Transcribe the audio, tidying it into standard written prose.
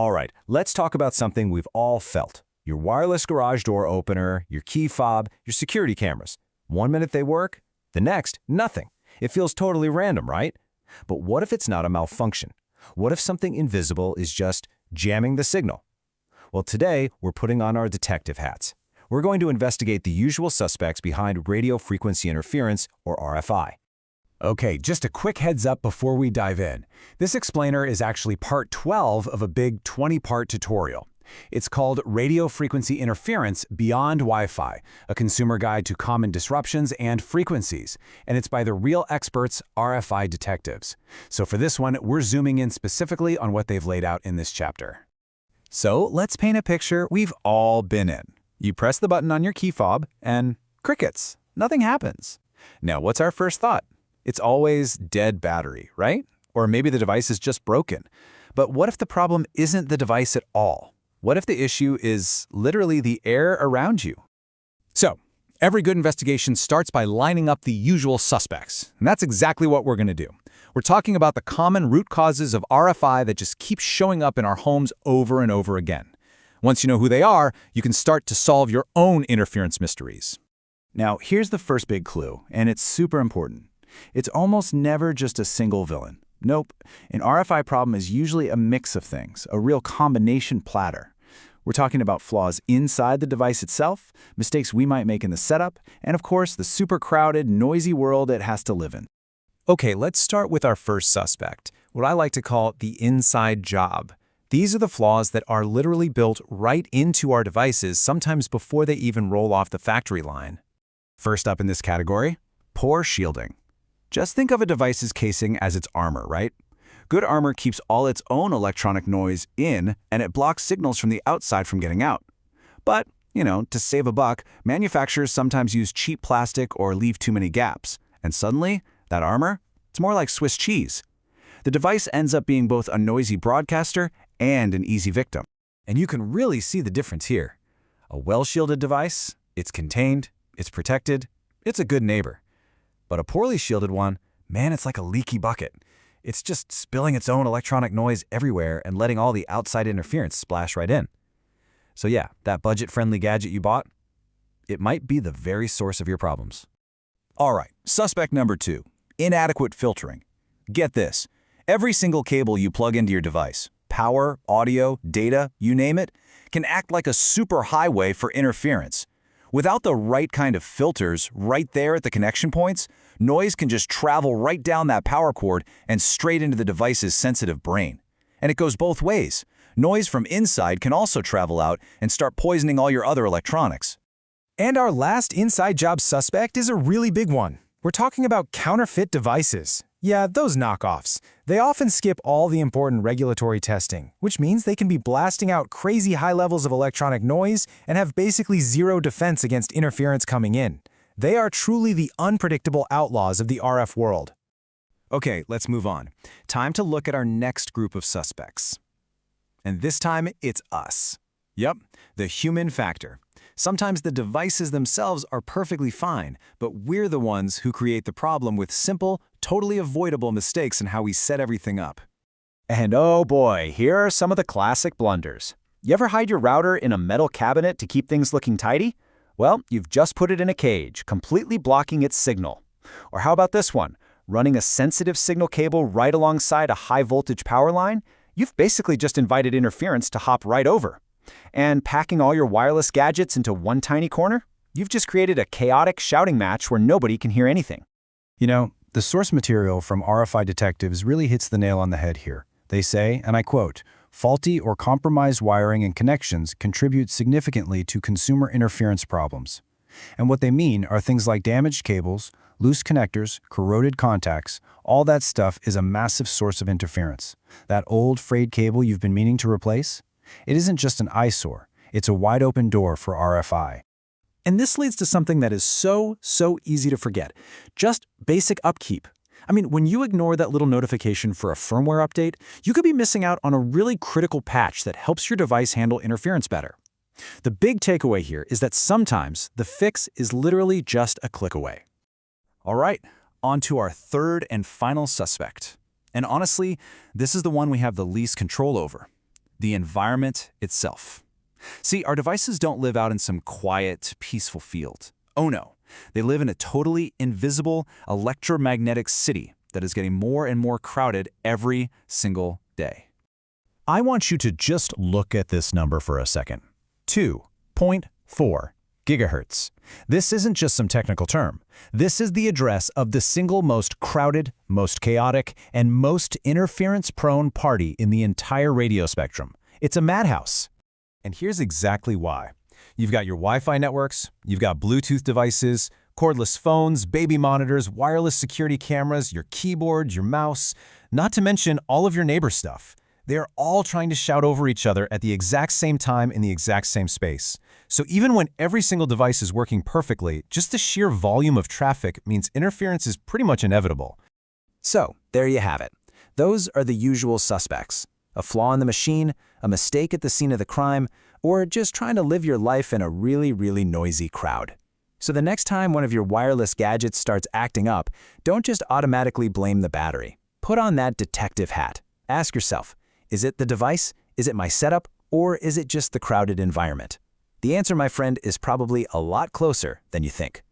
All right, let's talk about something we've all felt. Your wireless garage door opener, your key fob, your security cameras. One minute they work, the next, nothing. It feels totally random, right? But what if it's not a malfunction? What if something invisible is just jamming the signal? Well, today, we're putting on our detective hats. We're going to investigate the usual suspects behind radio frequency interference, or RFI. Okay, just a quick heads up before we dive in. This explainer is actually part 12 of a big 20-part tutorial. It's called Radio Frequency Interference Beyond Wi-Fi, a consumer guide to common disruptions and frequencies, and it's by the real experts, RFI detectives. So for this one, we're zooming in specifically on what they've laid out in this chapter. So let's paint a picture we've all been in. You press the button on your key fob, and crickets. Nothing happens. Now, what's our first thought? It's always dead battery, right? Or maybe the device is just broken. But what if the problem isn't the device at all? What if the issue is literally the air around you? So, every good investigation starts by lining up the usual suspects. And that's exactly what we're going to do. We're talking about the common root causes of RFI that just keep showing up in our homes over and over again. Once you know who they are, you can start to solve your own interference mysteries. Now, here's the first big clue, and it's super important. It's almost never just a single villain. Nope. An RFI problem is usually a mix of things, a real combination platter. We're talking about flaws inside the device itself, mistakes we might make in the setup, and of course, the super crowded, noisy world it has to live in. Okay, let's start with our first suspect, what I like to call the inside job. These are the flaws that are literally built right into our devices, sometimes before they even roll off the factory line. First up in this category, poor shielding. Just think of a device's casing as its armor, right? Good armor keeps all its own electronic noise in, and it blocks signals from the outside from getting out. But, to save a buck, manufacturers sometimes use cheap plastic or leave too many gaps. And suddenly, that armor, it's more like Swiss cheese. The device ends up being both a noisy broadcaster and an easy victim. And you can really see the difference here. A well-shielded device, it's contained, it's protected, it's a good neighbor. But a poorly shielded one, man, it's like a leaky bucket. It's just spilling its own electronic noise everywhere and letting all the outside interference splash right in. So yeah, that budget-friendly gadget you bought, it might be the very source of your problems. All right, suspect number 2, inadequate filtering. Get this, every single cable you plug into your device, power, audio, data, you name it, can act like a super highway for interference. Without the right kind of filters right there at the connection points, noise can just travel right down that power cord and straight into the device's sensitive brain. And it goes both ways. Noise from inside can also travel out and start poisoning all your other electronics. And our last inside job suspect is a really big one. We're talking about counterfeit devices. Yeah, those knockoffs. They often skip all the important regulatory testing, which means they can be blasting out crazy high levels of electronic noise and have basically zero defense against interference coming in. They are truly the unpredictable outlaws of the RF world. Okay, let's move on. Time to look at our next group of suspects. And this time, it's us. Yep, the human factor. Sometimes the devices themselves are perfectly fine, but we're the ones who create the problem with simple, totally avoidable mistakes in how we set everything up. And oh boy, here are some of the classic blunders. You ever hide your router in a metal cabinet to keep things looking tidy? Well, you've just put it in a cage, completely blocking its signal. Or how about this one? Running a sensitive signal cable right alongside a high-voltage power line? You've basically just invited interference to hop right over. And packing all your wireless gadgets into one tiny corner? You've just created a chaotic shouting match where nobody can hear anything. The source material from RFI detectives really hits the nail on the head here. They say, and I quote, "Faulty or compromised wiring and connections contribute significantly to consumer interference problems." And what they mean are things like damaged cables, loose connectors, corroded contacts. All that stuff is a massive source of interference. That old frayed cable you've been meaning to replace? It isn't just an eyesore, it's a wide open door for RFI. And this leads to something that is so easy to forget. Just basic upkeep. I mean, when you ignore that little notification for a firmware update, you could be missing out on a really critical patch that helps your device handle interference better. The big takeaway here is that sometimes the fix is literally just a click away. All right, on to our third and final suspect. And honestly, this is the one we have the least control over. the environment itself. See, our devices don't live out in some quiet, peaceful field. Oh no, they live in a totally invisible electromagnetic city that is getting more and more crowded every single day. I want you to just look at this number for a second. 2.4 gigahertz. This isn't just some technical term. This is the address of the single most crowded, most chaotic, and most interference-prone party in the entire radio spectrum. It's a madhouse. And here's exactly why. You've got your Wi-Fi networks, you've got Bluetooth devices, cordless phones, baby monitors, wireless security cameras, your keyboard, your mouse, not to mention all of your neighbor stuff. They are all trying to shout over each other at the exact same time in the exact same space. So even when every single device is working perfectly, just the sheer volume of traffic means interference is pretty much inevitable. So, there you have it. Those are the usual suspects. A flaw in the machine, a mistake at the scene of the crime, or just trying to live your life in a really, really noisy crowd. So the next time one of your wireless gadgets starts acting up, don't just automatically blame the battery. Put on that detective hat. Ask yourself, is it the device, is it my setup, or is it just the crowded environment? The answer, my friend, is probably a lot closer than you think.